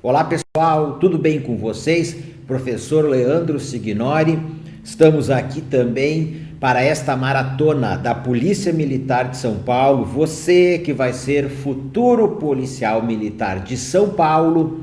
Olá pessoal, tudo bem com vocês? Professor Leandro Signori, estamos aqui também para esta maratona da Polícia Militar de São Paulo. Você que vai ser futuro policial militar de São Paulo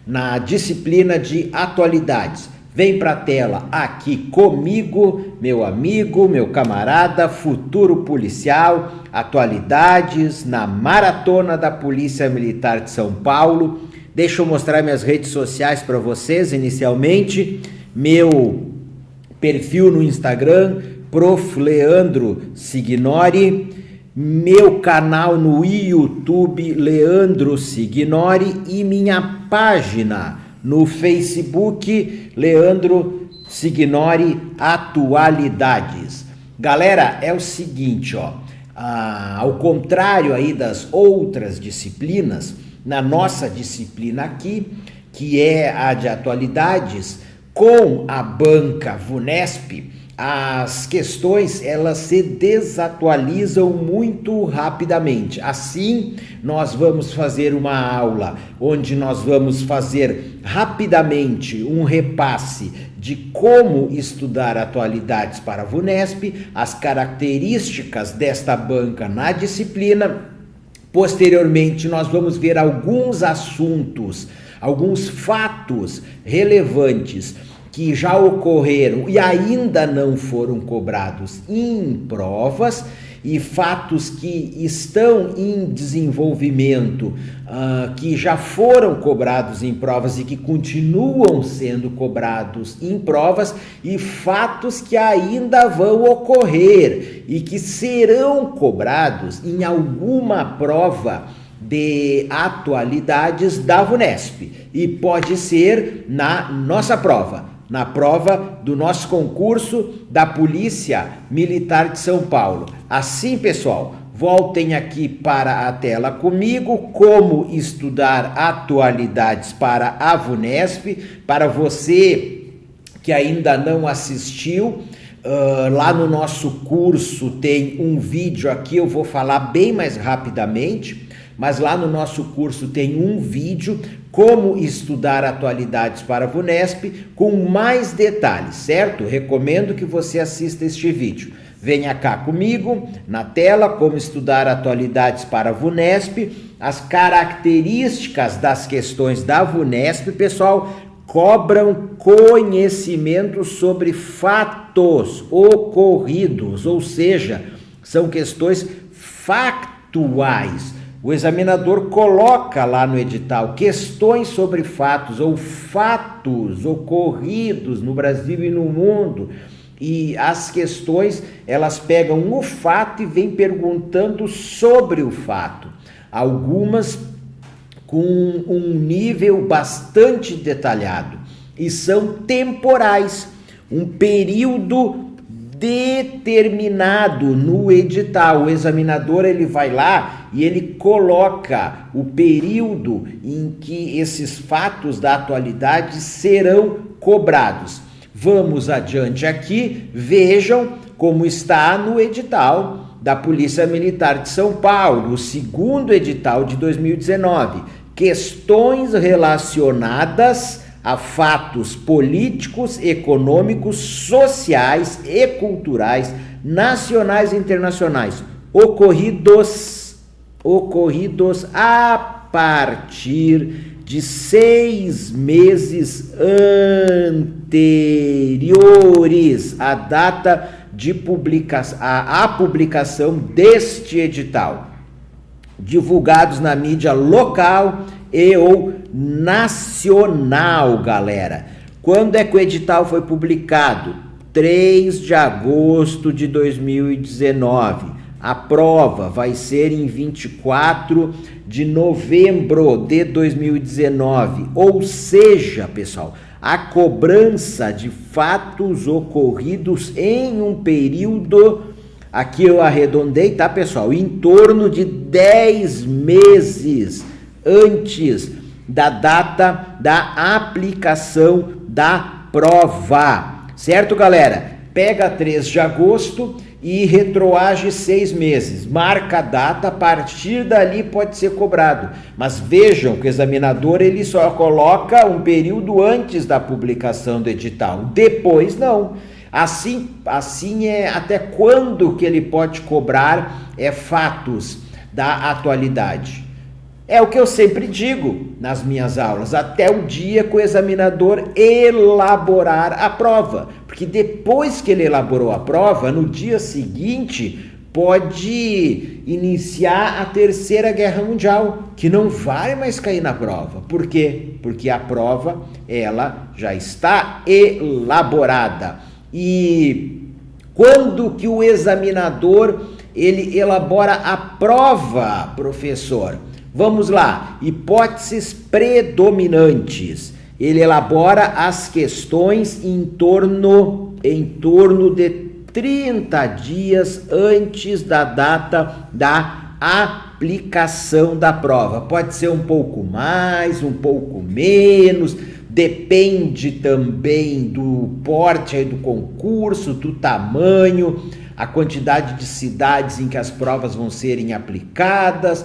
na disciplina de atualidades. Vem para a tela aqui comigo, meu amigo, meu camarada, futuro policial, atualidades na maratona da Polícia Militar de São Paulo. Deixa eu mostrar minhas redes sociais para vocês inicialmente. Meu perfil no Instagram, Prof. Leandro Signori. Meu canal no YouTube, Leandro Signori. E minha página no Facebook, Leandro Signori Atualidades. Galera, é o seguinte, ao contrário aí das outras disciplinas, na nossa disciplina aqui, que é a de atualidades, com a banca VUNESP, as questões elas se desatualizam muito rapidamente. Assim, nós vamos fazer uma aula onde nós vamos fazer rapidamente um repasse de como estudar atualidades para a VUNESP, as características desta banca na disciplina. Posteriormente, nós vamos ver alguns assuntos, alguns fatos relevantes que já ocorreram e ainda não foram cobrados em provas, e fatos que estão em desenvolvimento, que já foram cobrados em provas e que continuam sendo cobrados em provas, e fatos que ainda vão ocorrer e que serão cobrados em alguma prova de atualidades da VUNESP, e pode ser na nossa prova. Na prova do nosso concurso da Polícia Militar de São Paulo. Assim, pessoal, voltem aqui para a tela comigo, como estudar atualidades para a VUNESP. Para você que ainda não assistiu, lá no nosso curso tem um vídeo aqui, eu vou falar bem mais rapidamente, mas lá no nosso curso tem um vídeo, como estudar atualidades para a VUNESP, com mais detalhes, certo? Recomendo que você assista este vídeo. Venha cá comigo, na tela, como estudar atualidades para a VUNESP, as características das questões da VUNESP, pessoal, cobram conhecimento sobre fatos ocorridos, ou seja, são questões factuais. O examinador coloca lá no edital questões sobre fatos ou fatos ocorridos no Brasil e no mundo. E as questões, elas pegam o fato e vêm perguntando sobre o fato. Algumas com um nível bastante detalhado. E são temporais. Um período determinado no edital. O examinador ele vai lá e ele coloca o período em que esses fatos da atualidade serão cobrados. Vamos adiante aqui, vejam como está no edital da Polícia Militar de São Paulo, o segundo edital de 2019. Questões relacionadas a fatos políticos, econômicos, sociais e culturais, nacionais e internacionais, ocorridos a partir de 6 meses anteriores à data de publicação deste edital, divulgados na mídia local e ou nacional, galera. Quando é que o edital foi publicado? 3 de agosto de 2019. A prova vai ser em 24 de novembro de 2019. Ou seja, pessoal, a cobrança de fatos ocorridos em um período, aqui eu arredondei, tá, pessoal? Em torno de 10 meses antes da data da aplicação da prova, certo, galera? Pega 3 de agosto e retroage 6 meses. Marca a data, a partir dali pode ser cobrado. Mas vejam que o examinador ele só coloca um período antes da publicação do edital. Depois não. Assim é até quando que ele pode cobrar fatos da atualidade. É o que eu sempre digo nas minhas aulas, até o dia que o examinador elaborar a prova. Porque depois que ele elaborou a prova, no dia seguinte, pode iniciar a Terceira Guerra Mundial, que não vai mais cair na prova. Por quê? Porque a prova, ela já está elaborada. E quando que o examinador, ele elabora a prova, professor? Vamos lá, hipóteses predominantes. Ele elabora as questões em torno de 30 dias antes da data da aplicação da prova. Pode ser um pouco mais, um pouco menos, depende também do porte do concurso, do tamanho, a quantidade de cidades em que as provas vão serem aplicadas,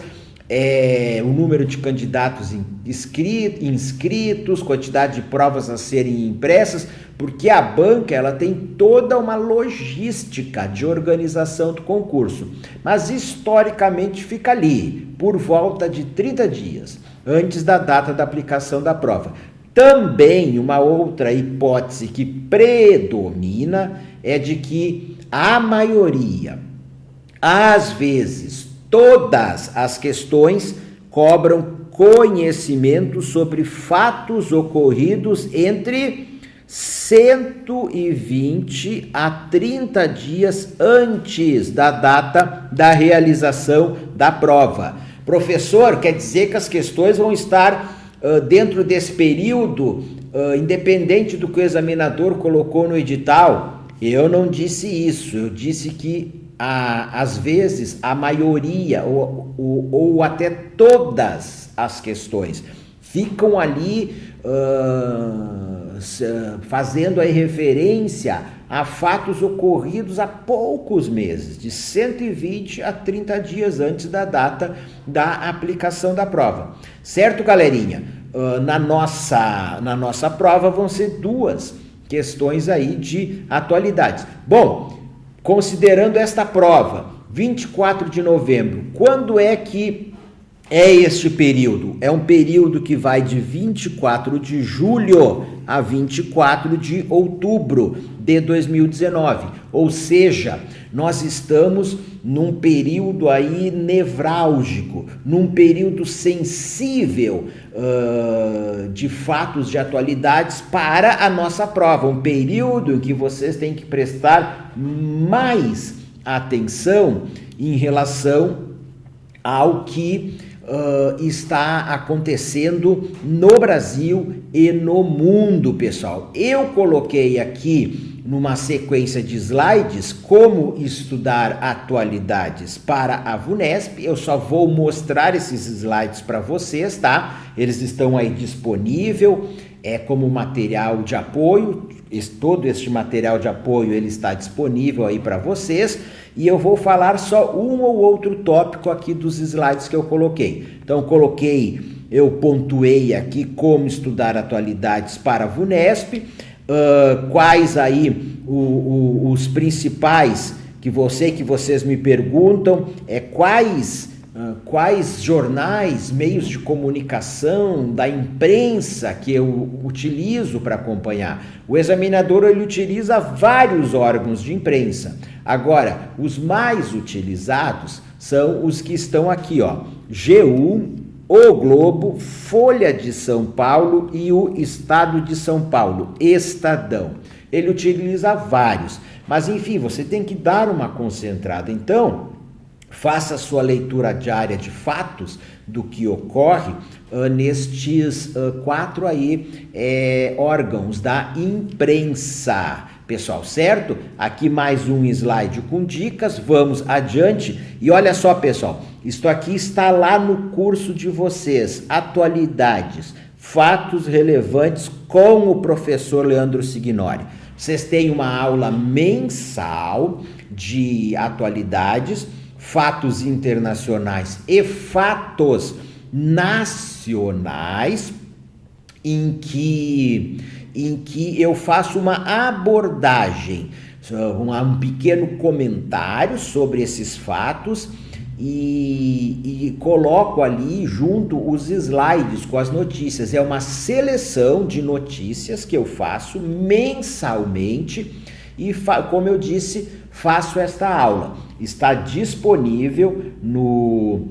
o número de candidatos inscritos, quantidade de provas a serem impressas, porque a banca ela tem toda uma logística de organização do concurso, mas historicamente fica ali, por volta de 30 dias, antes da data da aplicação da prova. Também uma outra hipótese que predomina é de que a maioria, às vezes, todas as questões cobram conhecimento sobre fatos ocorridos entre 120 a 30 dias antes da data da realização da prova. Professor, quer dizer que as questões vão estar dentro desse período, independente do que o examinador colocou no edital? Eu não disse isso, eu disse que às vezes a maioria ou até todas as questões ficam ali fazendo aí referência a fatos ocorridos há poucos meses, de 120 a 30 dias antes da data da aplicação da prova. Certo, galerinha? Na nossa prova vão ser 2 questões aí de atualidades. Bom, considerando esta prova, 24 de novembro, quando é que é este período? É um período que vai de 24 de julho a 24 de outubro de 2019. Ou seja, nós estamos num período aí nevrálgico, num período sensível de fatos de atualidades para a nossa prova. Um período em que vocês têm que prestar mais atenção em relação ao que está acontecendo no Brasil e no mundo, pessoal. Eu coloquei aqui numa sequência de slides como estudar atualidades para a VUNESP. Eu só vou mostrar esses slides para vocês, tá? Eles estão aí disponível como material de apoio. Todo este material de apoio ele está disponível aí para vocês. E eu vou falar só um ou outro tópico aqui dos slides que eu coloquei. Então, eu pontuei aqui como estudar atualidades para a VUNESP, quais aí os principais que vocês me perguntam, quais jornais, meios de comunicação da imprensa que eu utilizo para acompanhar. O examinador ele utiliza vários órgãos de imprensa. Agora, os mais utilizados são os que estão aqui, ó, G1, O Globo, Folha de São Paulo e o Estado de São Paulo, Estadão. Ele utiliza vários, mas enfim, você tem que dar uma concentrada. Então, faça a sua leitura diária de fatos do que ocorre nestes 4 aí órgãos da imprensa. Pessoal, certo? Aqui mais um slide com dicas, vamos adiante. E olha só, pessoal, isto aqui está lá no curso de vocês, atualidades, fatos relevantes com o professor Leandro Signori. Vocês têm uma aula mensal de atualidades, fatos internacionais e fatos nacionais, em que eu faço uma abordagem, um pequeno comentário sobre esses fatos e coloco ali junto os slides com as notícias. É uma seleção de notícias que eu faço mensalmente e, como eu disse, faço esta aula. Está disponível no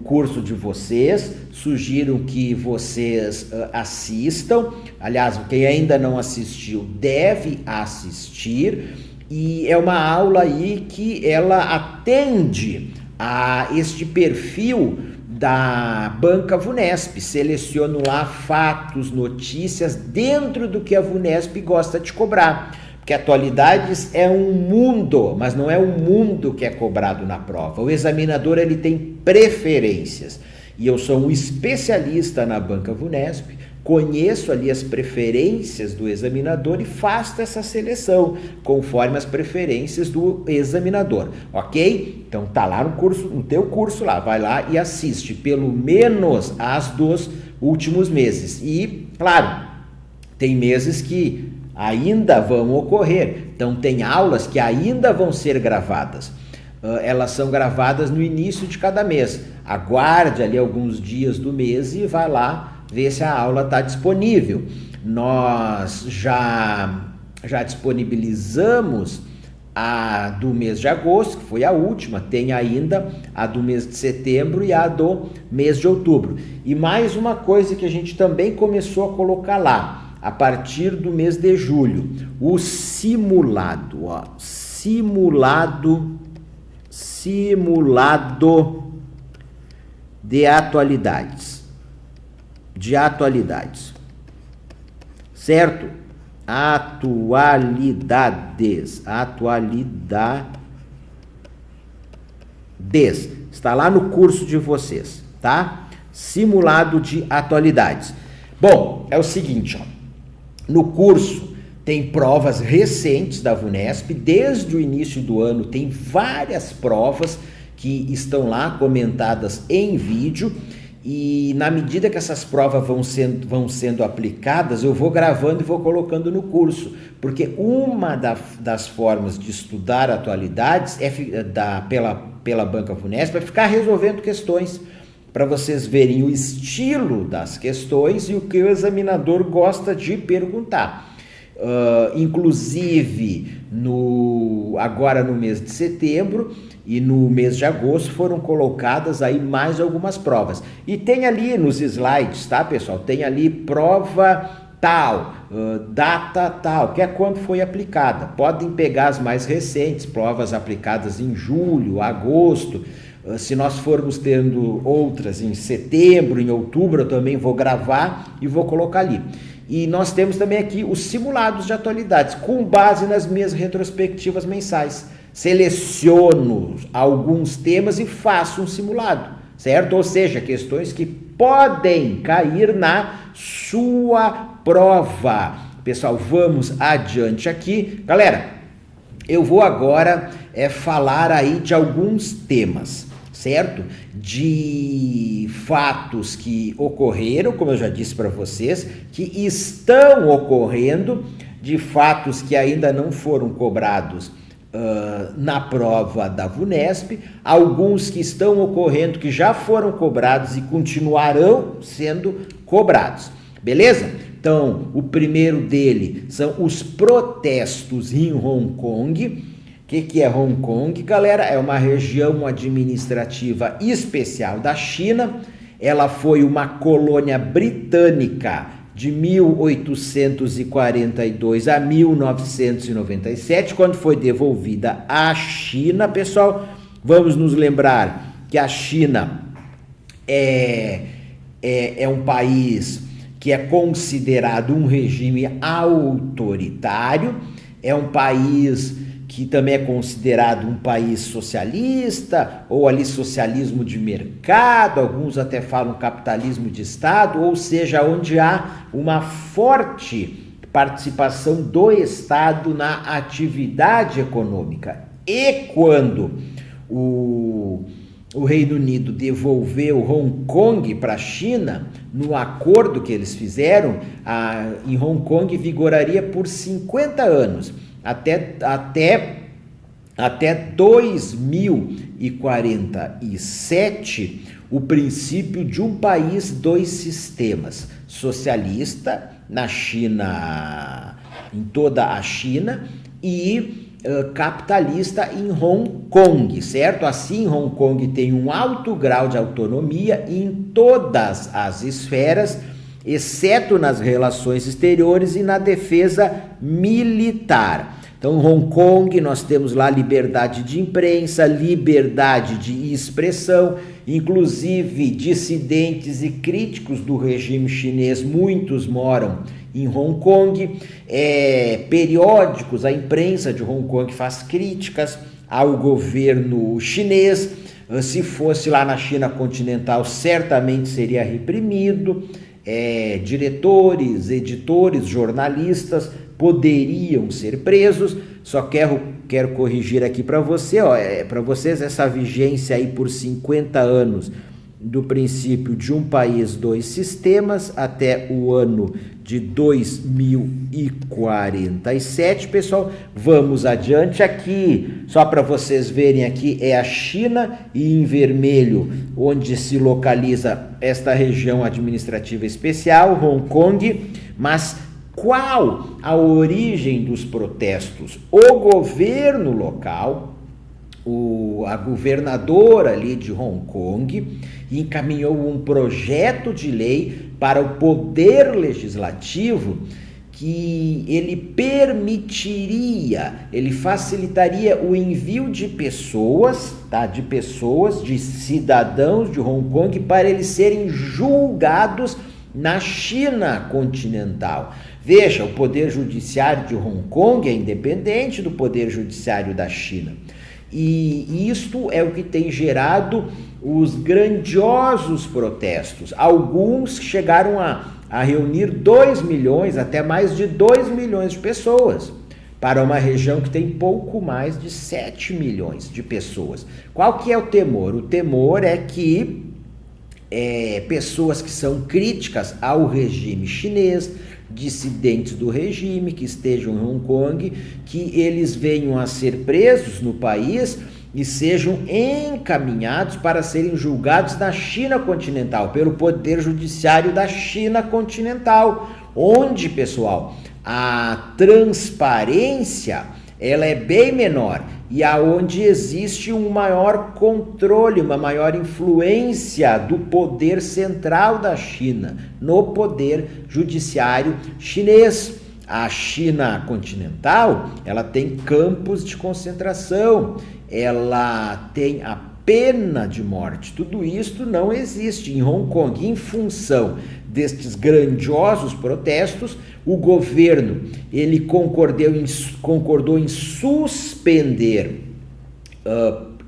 curso de vocês. Sugiro que vocês assistam. Aliás, quem ainda não assistiu deve assistir. E é uma aula aí que ela atende a este perfil da Banca VUNESP. Seleciono lá fatos, notícias dentro do que a VUNESP gosta de cobrar. Porque atualidades é um mundo, mas não é um mundo que é cobrado na prova. O examinador ele tem preferências. E eu sou um especialista na Banca VUNESP, conheço ali as preferências do examinador e faço essa seleção conforme as preferências do examinador, ok? Então tá lá no curso, no teu curso lá, vai lá e assiste pelo menos as dos últimos meses. E, claro, tem meses que ainda vão ocorrer, então tem aulas que ainda vão ser gravadas. Elas são gravadas no início de cada mês. Aguarde ali alguns dias do mês e vai lá ver se a aula está disponível. Nós já disponibilizamos a do mês de agosto, que foi a última, tem ainda a do mês de setembro e a do mês de outubro. E mais uma coisa que a gente também começou a colocar lá, a partir do mês de julho, o simulado, ó, simulado de atualidades, certo? Atualidades, está lá no curso de vocês, tá? Simulado de atualidades. Bom, é o seguinte, ó, no curso tem provas recentes da VUNESP, desde o início do ano tem várias provas que estão lá comentadas em vídeo, e na medida que essas provas vão sendo aplicadas, eu vou gravando e vou colocando no curso, porque uma das formas de estudar atualidades pela Banca VUNESP é ficar resolvendo questões, para vocês verem o estilo das questões e o que o examinador gosta de perguntar. Inclusive, agora no mês de setembro e no mês de agosto foram colocadas aí mais algumas provas. E tem ali nos slides, tá, pessoal? Tem ali prova tal, data tal, que é quando foi aplicada. Podem pegar as mais recentes, provas aplicadas em julho, agosto. Se nós formos tendo outras em setembro, em outubro, eu também vou gravar e vou colocar ali. E nós temos também aqui os simulados de atualidades, com base nas minhas retrospectivas mensais. Seleciono alguns temas e faço um simulado, certo? Ou seja, questões que podem cair na sua prova. Pessoal, vamos adiante aqui. Galera, eu vou agora falar aí de alguns temas, certo? De fatos que ocorreram, como eu já disse para vocês, que estão ocorrendo, de fatos que ainda não foram cobrados na prova da VUNESP, alguns que estão ocorrendo, que já foram cobrados e continuarão sendo cobrados, beleza? Então, o primeiro dele são os protestos em Hong Kong. O que é Hong Kong, galera? É uma região administrativa especial da China. Ela foi uma colônia britânica de 1842 a 1997, quando foi devolvida à China. Pessoal, vamos nos lembrar que a China é um país que é considerado um regime autoritário, é um país que também é considerado um país socialista, ou ali socialismo de mercado, alguns até falam capitalismo de Estado, ou seja, onde há uma forte participação do Estado na atividade econômica. E quando o Reino Unido devolveu Hong Kong para a China, no acordo que eles fizeram, em Hong Kong vigoraria por 50 anos, até 2047, o princípio de um país, dois sistemas, socialista na China, em toda a China, e capitalista em Hong Kong, certo? Assim, Hong Kong tem um alto grau de autonomia em todas as esferas, exceto nas relações exteriores e na defesa militar. Então, Hong Kong, nós temos lá liberdade de imprensa, liberdade de expressão, inclusive dissidentes e críticos do regime chinês, muitos moram em Hong Kong, periódicos, a imprensa de Hong Kong faz críticas ao governo chinês. Se fosse lá na China continental, certamente seria reprimido. Diretores, editores, jornalistas poderiam ser presos. Só quero corrigir aqui para vocês essa vigência aí por 50 anos do princípio de um país, dois sistemas, até o ano de 2047, pessoal. Vamos adiante aqui, só para vocês verem aqui, é a China, e em vermelho, onde se localiza esta região administrativa especial, Hong Kong. Mas qual a origem dos protestos? O governo local, a governadora ali de Hong Kong, encaminhou um projeto de lei para o Poder Legislativo que ele facilitaria o envio de pessoas, de cidadãos de Hong Kong, para eles serem julgados na China continental. Veja, o Poder Judiciário de Hong Kong é independente do Poder Judiciário da China. E isto é o que tem gerado os grandiosos protestos. Alguns chegaram a reunir 2 milhões, até mais de 2 milhões de pessoas, para uma região que tem pouco mais de 7 milhões de pessoas. Qual que é o temor? O temor é que pessoas que são críticas ao regime chinês, dissidentes do regime que estejam em Hong Kong, que eles venham a ser presos no país e sejam encaminhados para serem julgados na China continental, pelo Poder Judiciário da China continental, onde, pessoal, a transparência ela é bem menor e aonde existe um maior controle, uma maior influência do poder central da China no poder judiciário chinês. A China continental, ela tem campos de concentração, ela tem a pena de morte. Tudo isso não existe em Hong Kong. Em função destes grandiosos protestos, o governo ele concordou em suspender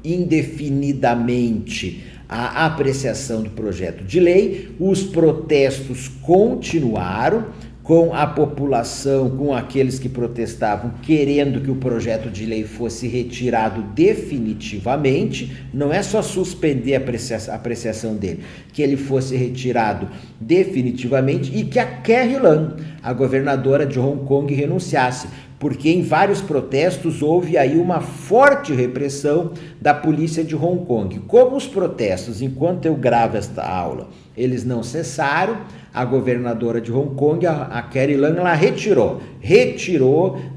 indefinidamente a apreciação do projeto de lei. Os protestos continuaram, com a população, com aqueles que protestavam, querendo que o projeto de lei fosse retirado definitivamente. Não é só suspender a apreciação dele, que ele fosse retirado definitivamente e que a Carrie Lam, a governadora de Hong Kong, renunciasse, porque em vários protestos houve aí uma forte repressão da polícia de Hong Kong. Como os protestos, enquanto eu gravo esta aula, eles não cessaram, a governadora de Hong Kong, a Carrie Lam, ela retirou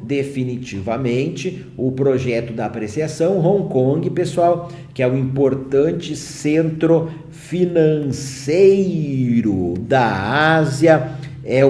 definitivamente o projeto da apreciação. Hong Kong, pessoal, que é um importante centro financeiro da Ásia, é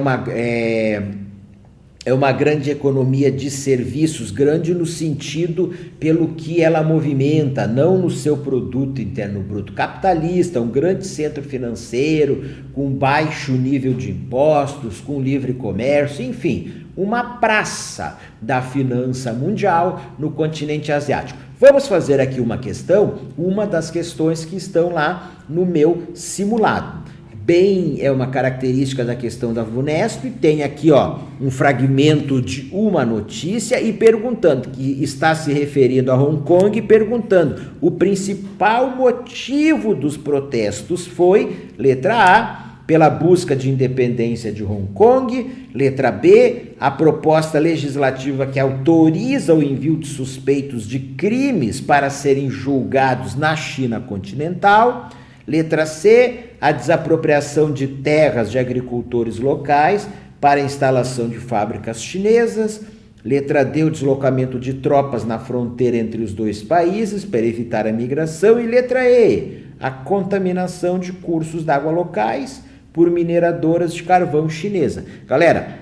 uma grande economia de serviços, grande no sentido pelo que ela movimenta, não no seu produto interno bruto capitalista, um grande centro financeiro, com baixo nível de impostos, com livre comércio, enfim, uma praça da finança mundial no continente asiático. Vamos fazer aqui uma das questões que estão lá no meu simulado. é uma característica da questão da VUNESP. Tem aqui, ó, um fragmento de uma notícia e perguntando, que está se referindo a Hong Kong, perguntando: o principal motivo dos protestos foi, letra A, pela busca de independência de Hong Kong, letra B, a proposta legislativa que autoriza o envio de suspeitos de crimes para serem julgados na China continental, letra C, a desapropriação de terras de agricultores locais para a instalação de fábricas chinesas, letra D, o deslocamento de tropas na fronteira entre os dois países para evitar a migração, e letra E, a contaminação de cursos d'água locais por mineradoras de carvão chinesa. Galera,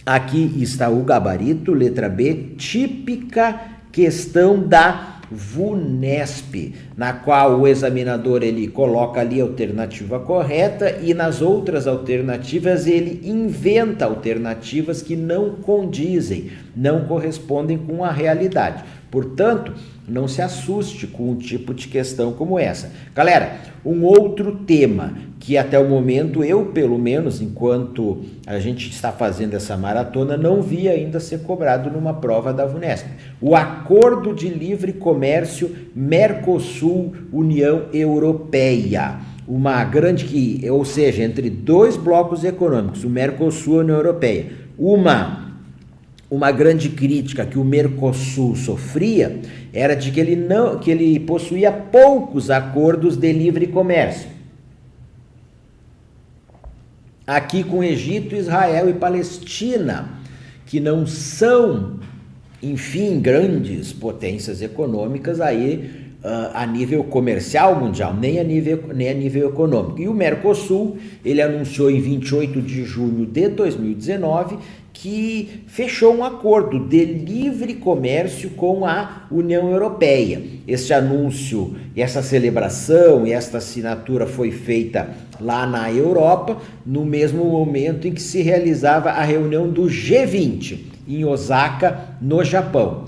aqui está o gabarito, letra B, típica questão da VUNESP, na qual o examinador ele coloca ali a alternativa correta e nas outras alternativas ele inventa alternativas que não condizem, não correspondem com a realidade. Portanto, não se assuste com um tipo de questão como essa. Galera, um outro tema que até o momento eu, pelo menos, enquanto a gente está fazendo essa maratona, não vi ainda ser cobrado numa prova da VUNESP. O Acordo de Livre Comércio Mercosul-União Europeia. Uma grande, ou seja, entre dois blocos econômicos, o Mercosul e a União Europeia. Uma grande crítica que o Mercosul sofria era de que ele possuía poucos acordos de livre comércio. Aqui com Egito, Israel e Palestina, que não são, enfim, grandes potências econômicas aí a nível comercial mundial, nem a nível econômico. E o Mercosul, ele anunciou em 28 de junho de 2019 que fechou um acordo de livre comércio com a União Europeia. Este anúncio, essa celebração e esta assinatura foi feita lá na Europa, no mesmo momento em que se realizava a reunião do G20 em Osaka, no Japão.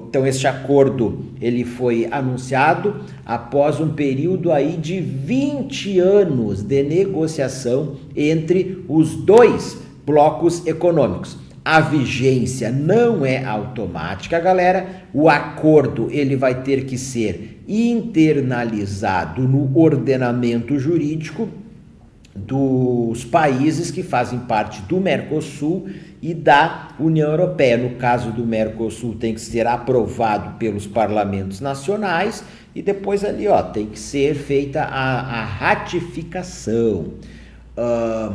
Então este acordo ele foi anunciado após um período aí de 20 anos de negociação entre os dois blocos econômicos. A vigência não é automática, galera. O acordo ele vai ter que ser internalizado no ordenamento jurídico dos países que fazem parte do Mercosul e da União Europeia. No caso do Mercosul, tem que ser aprovado pelos parlamentos nacionais e depois ali, ó, tem que ser feita a ratificação.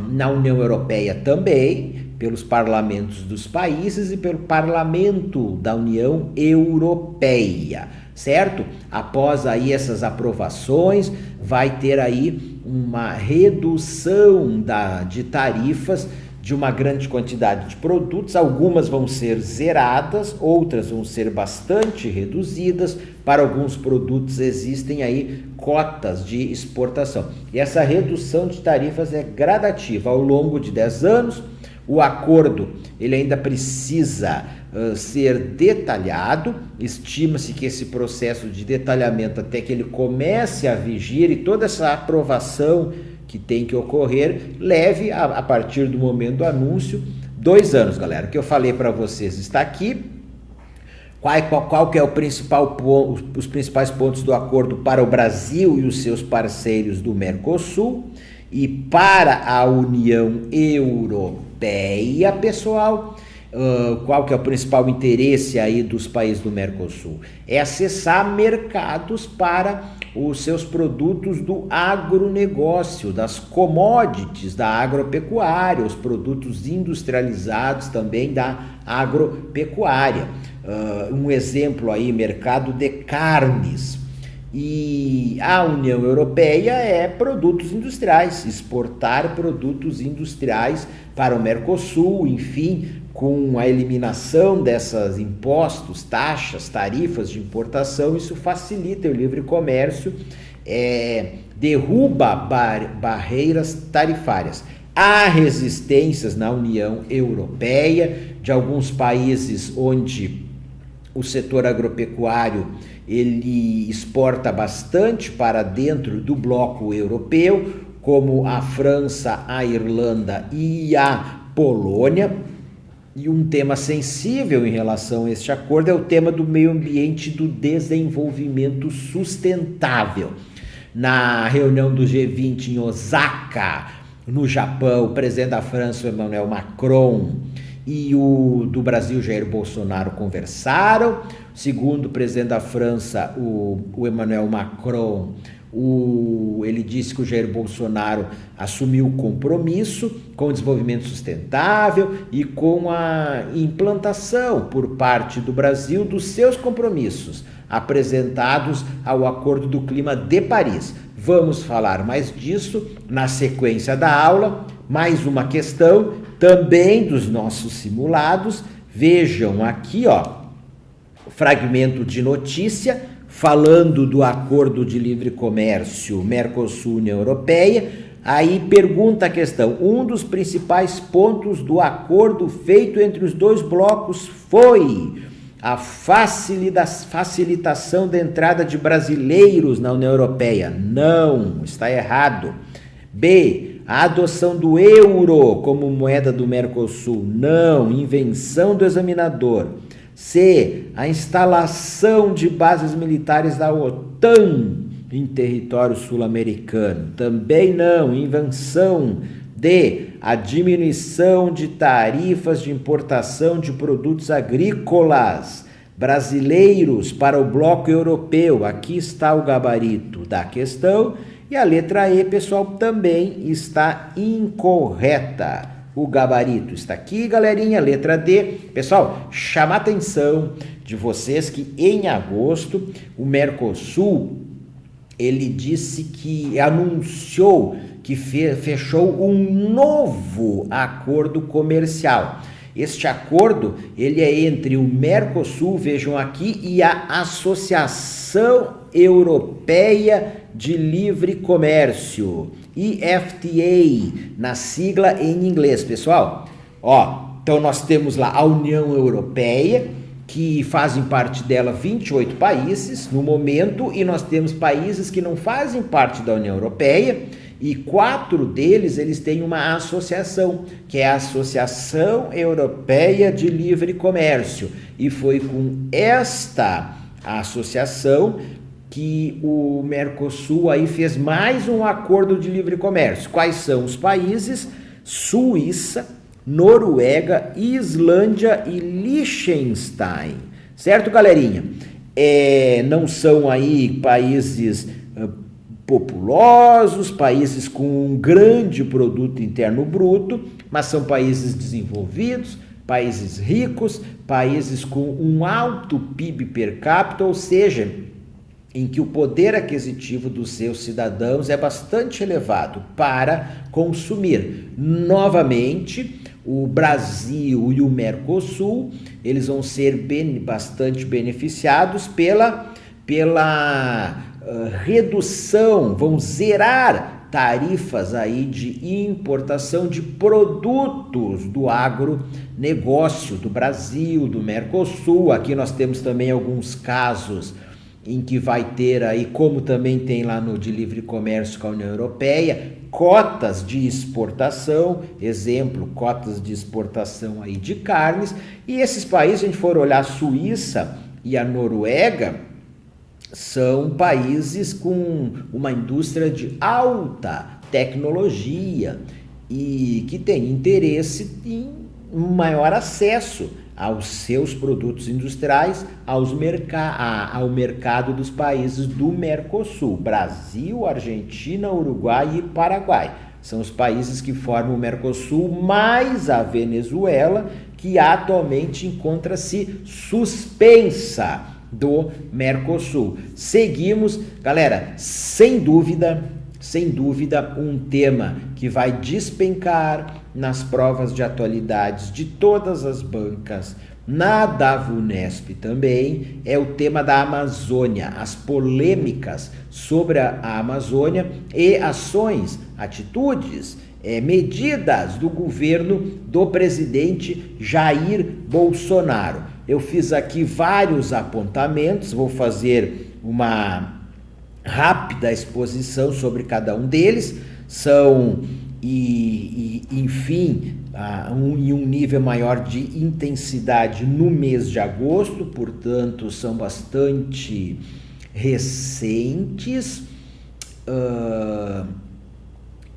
Na União Europeia também, pelos parlamentos dos países e pelo parlamento da União Europeia, certo? Após aí essas aprovações, vai ter aí uma redução de tarifas de uma grande quantidade de produtos. Algumas vão ser zeradas, outras vão ser bastante reduzidas. Para alguns produtos existem aí cotas de exportação. E essa redução de tarifas é gradativa ao longo de 10 anos. O acordo ele ainda precisa ser detalhado. Estima-se que esse processo de detalhamento, até que ele comece a vigir, e toda essa aprovação que tem que ocorrer, leve a partir do momento do anúncio 2 anos, galera. O que eu falei para vocês está aqui. Qual que é os principais pontos do acordo para o Brasil e os seus parceiros do Mercosul e para a União Europeia, pessoal? Qual que é o principal interesse aí dos países do Mercosul? É acessar mercados para os seus produtos do agronegócio, das commodities, da agropecuária, os produtos industrializados também da agropecuária. Um exemplo aí, mercado de carnes. E a União Europeia é produtos industriais, exportar produtos industriais para o Mercosul, enfim, com a eliminação dessas impostos, taxas, tarifas de importação, isso facilita o livre comércio, derruba barreiras tarifárias. Há resistências na União Europeia, de alguns países onde o setor agropecuário ele exporta bastante para dentro do bloco europeu. como a França, a Irlanda e a Polônia. E um tema sensível em relação a este acordo é o tema do meio ambiente e do desenvolvimento sustentável. Na reunião do G20 em Osaka, no Japão, o presidente da França, Emmanuel Macron, e o do Brasil, Jair Bolsonaro, conversaram. Segundo o presidente da França, o Emmanuel Macron, ele disse que o Jair Bolsonaro assumiu o compromisso com o desenvolvimento sustentável e com a implantação por parte do Brasil dos seus compromissos apresentados ao Acordo do Clima de Paris. Vamos falar mais disso na sequência da aula. Mais uma questão também dos nossos simulados. Vejam aqui, fragmento de notícia falando do Acordo de Livre Comércio Mercosul-União Europeia. Aí pergunta a questão: um dos principais pontos do acordo feito entre os dois blocos foi a facilitação da entrada de brasileiros na União Europeia. Não, está errado. B, a adoção do euro como moeda do Mercosul. Não, invenção do examinador. C, a instalação de bases militares da OTAN em território sul-americano. Também não, invenção. D, a diminuição de tarifas de importação de produtos agrícolas brasileiros para o bloco europeu. Aqui está o gabarito da questão. E a letra E, pessoal, também está incorreta. O gabarito está aqui, galerinha. Letra D. Pessoal, chama a atenção de vocês que em agosto o Mercosul, ele disse que anunciou que fechou um novo acordo comercial. Este acordo, ele é entre o Mercosul, vejam aqui, e a Associação Europeia de Livre Comércio, EFTA, na sigla em inglês, pessoal. Então nós temos lá a União Europeia, que fazem parte dela 28 países no momento, e nós temos países que não fazem parte da União Europeia, e 4 deles, eles têm uma associação, que é a Associação Europeia de Livre Comércio. E foi com esta associação que o Mercosul aí fez mais um acordo de livre comércio. Quais são os países? Suíça, Noruega, Islândia e Liechtenstein. Certo, galerinha? Não são aí países populosos, países com um grande produto interno bruto, mas são países desenvolvidos, países ricos, países com um alto PIB per capita, ou seja, em que o poder aquisitivo dos seus cidadãos é bastante elevado para consumir. Novamente, o Brasil e o Mercosul, eles vão ser bastante beneficiados pela redução, vão zerar tarifas aí de importação de produtos do agronegócio do Brasil, do Mercosul. Aqui nós temos também alguns casos em que vai ter aí, como também tem lá no de livre comércio com a União Europeia, cotas de exportação, exemplo, cotas de exportação aí de carnes. E esses países, se a gente for olhar, a Suíça e a Noruega, são países com uma indústria de alta tecnologia e que tem interesse em maior acesso aos seus produtos industriais ao mercado dos países do Mercosul: Brasil, Argentina, Uruguai e Paraguai. São os países que formam o Mercosul, mais a Venezuela, que atualmente encontra-se suspensa do Mercosul. Seguimos, galera, sem dúvida, um tema que vai despencar nas provas de atualidades de todas as bancas, na da VUNESP também, é o tema da Amazônia, as polêmicas sobre a Amazônia e ações, atitudes, medidas do governo do presidente Jair Bolsonaro. Eu fiz aqui vários apontamentos, vou fazer uma rápida exposição sobre cada um deles. são, enfim, em um nível maior de intensidade no mês de agosto, portanto, são bastante recentes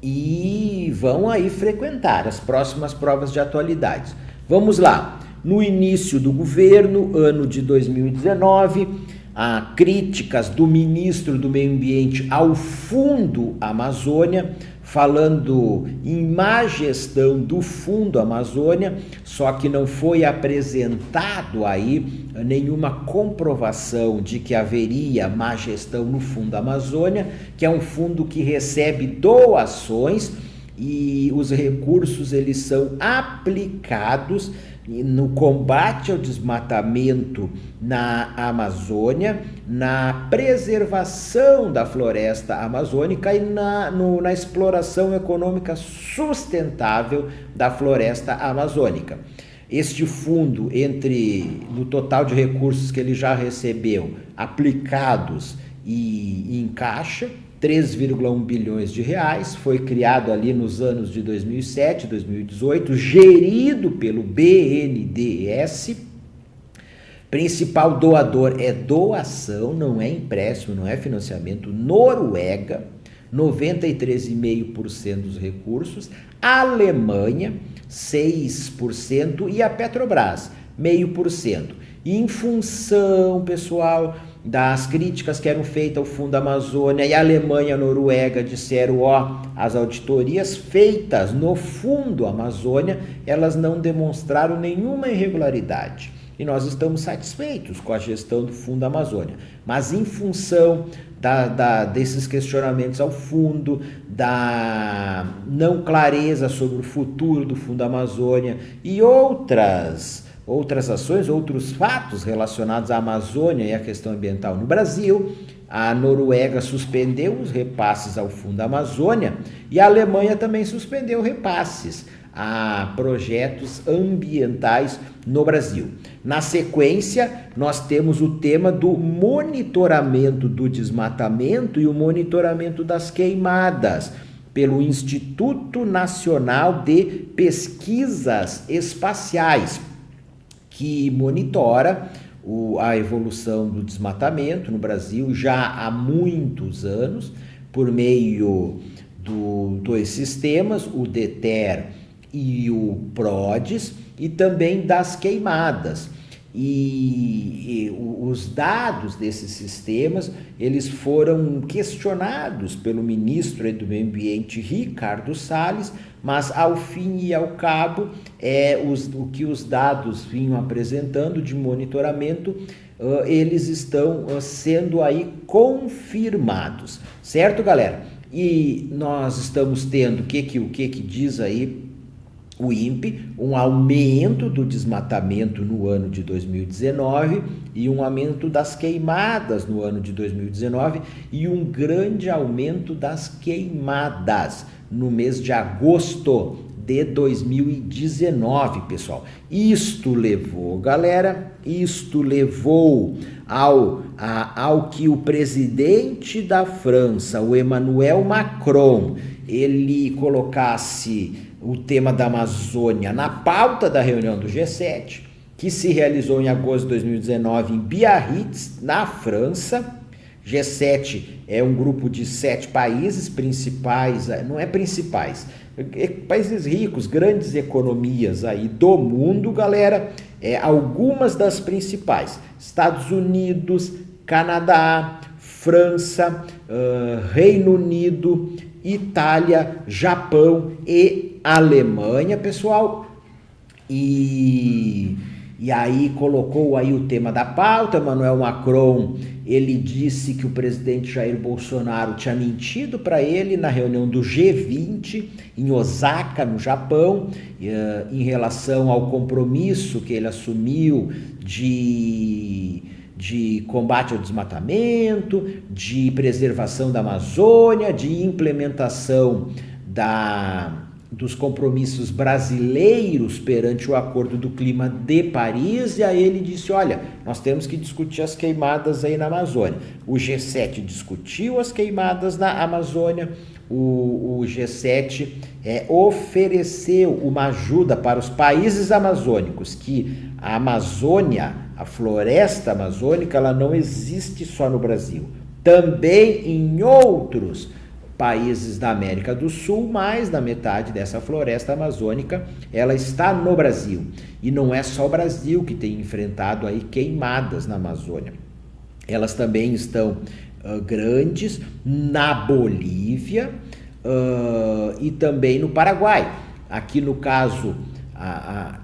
e vão aí frequentar as próximas provas de atualidades. Vamos lá. No início do governo, ano de 2019, há críticas do ministro do Meio Ambiente ao Fundo Amazônia, falando em má gestão do Fundo Amazônia, só que não foi apresentado aí nenhuma comprovação de que haveria má gestão no Fundo Amazônia, que é um fundo que recebe doações e os recursos eles são aplicados no combate ao desmatamento na Amazônia, na preservação da floresta amazônica e na exploração econômica sustentável da floresta amazônica. Este fundo, no total de recursos que ele já recebeu, aplicados e em caixa, 3,1 bilhões de reais, foi criado ali nos anos de 2007, 2018, gerido pelo BNDES. Principal doador é doação, não é empréstimo, não é financiamento, Noruega, 93,5% dos recursos, Alemanha, 6% e a Petrobras, 0,5%. E em função, pessoal, das críticas que eram feitas ao Fundo Amazônia, e a Alemanha e a Noruega disseram, as auditorias feitas no Fundo Amazônia, elas não demonstraram nenhuma irregularidade. E nós estamos satisfeitos com a gestão do Fundo Amazônia. Mas em função desses questionamentos ao fundo, da não clareza sobre o futuro do Fundo Amazônia e outras ações, outros fatos relacionados à Amazônia e à questão ambiental no Brasil, a Noruega suspendeu os repasses ao Fundo Amazônia e a Alemanha também suspendeu repasses a projetos ambientais no Brasil. Na sequência, nós temos o tema do monitoramento do desmatamento e o monitoramento das queimadas pelo Instituto Nacional de Pesquisas Espaciais, que monitora a evolução do desmatamento no Brasil já há muitos anos, por meio dos dois sistemas, o DETER e o PRODES, e também das queimadas. E os dados desses sistemas, eles foram questionados pelo ministro do Meio Ambiente, Ricardo Salles, mas ao fim e ao cabo, o que os dados vinham apresentando de monitoramento, eles estão sendo aí confirmados, certo, galera? E nós estamos tendo, o que diz aí o INPE, um aumento do desmatamento no ano de 2019 e um aumento das queimadas no ano de 2019 e um grande aumento das queimadas no mês de agosto de 2019, pessoal. Isto levou, galera, ao que o presidente da França, o Emmanuel Macron, ele colocasse o tema da Amazônia na pauta da reunião do G7, que se realizou em agosto de 2019 em Biarritz, na França. G7 é um grupo de 7 países principais, não é principais, países ricos, grandes economias aí do mundo, galera, algumas das principais: Estados Unidos, Canadá, França, Reino Unido, Itália, Japão e Alemanha, pessoal. E aí colocou aí o tema da pauta. Emmanuel Macron, ele disse que o presidente Jair Bolsonaro tinha mentido para ele na reunião do G20 em Osaka, no Japão, em relação ao compromisso que ele assumiu de combate ao desmatamento, de preservação da Amazônia, de implementação dos compromissos brasileiros perante o Acordo do Clima de Paris. E aí ele disse, olha, nós temos que discutir as queimadas aí na Amazônia. O G7 discutiu as queimadas na Amazônia, o G7 ofereceu uma ajuda para os países amazônicos, que a Amazônia, a floresta amazônica, ela não existe só no Brasil, também em outros países da América do Sul, mais da metade dessa floresta amazônica, ela está no Brasil. E não é só o Brasil que tem enfrentado aí queimadas na Amazônia. Elas também estão grandes na Bolívia e também no Paraguai. Aqui no caso,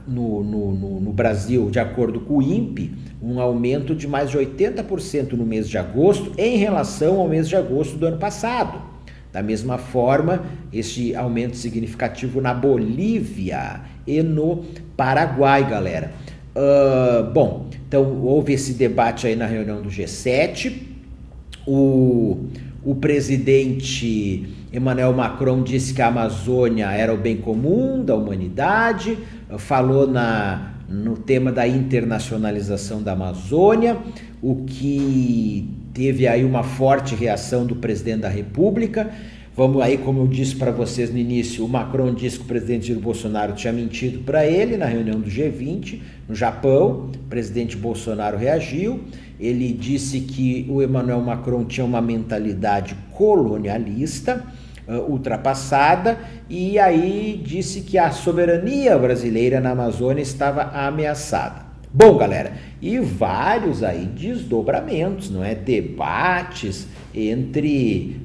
no Brasil, de acordo com o INPE, um aumento de mais de 80% no mês de agosto em relação ao mês de agosto do ano passado. Da mesma forma, este aumento significativo na Bolívia e no Paraguai, galera. Bom, então houve esse debate aí na reunião do G7. O presidente Emmanuel Macron disse que a Amazônia era o bem comum da humanidade, falou no tema da internacionalização da Amazônia, o que teve aí uma forte reação do presidente da República. Vamos aí, como eu disse para vocês no início, o Macron disse que o presidente Jair Bolsonaro tinha mentido para ele na reunião do G20 no Japão. O presidente Bolsonaro reagiu. Ele disse que o Emmanuel Macron tinha uma mentalidade colonialista, ultrapassada, e aí disse que a soberania brasileira na Amazônia estava ameaçada. Bom, galera, e vários aí desdobramentos, não é? Debates entre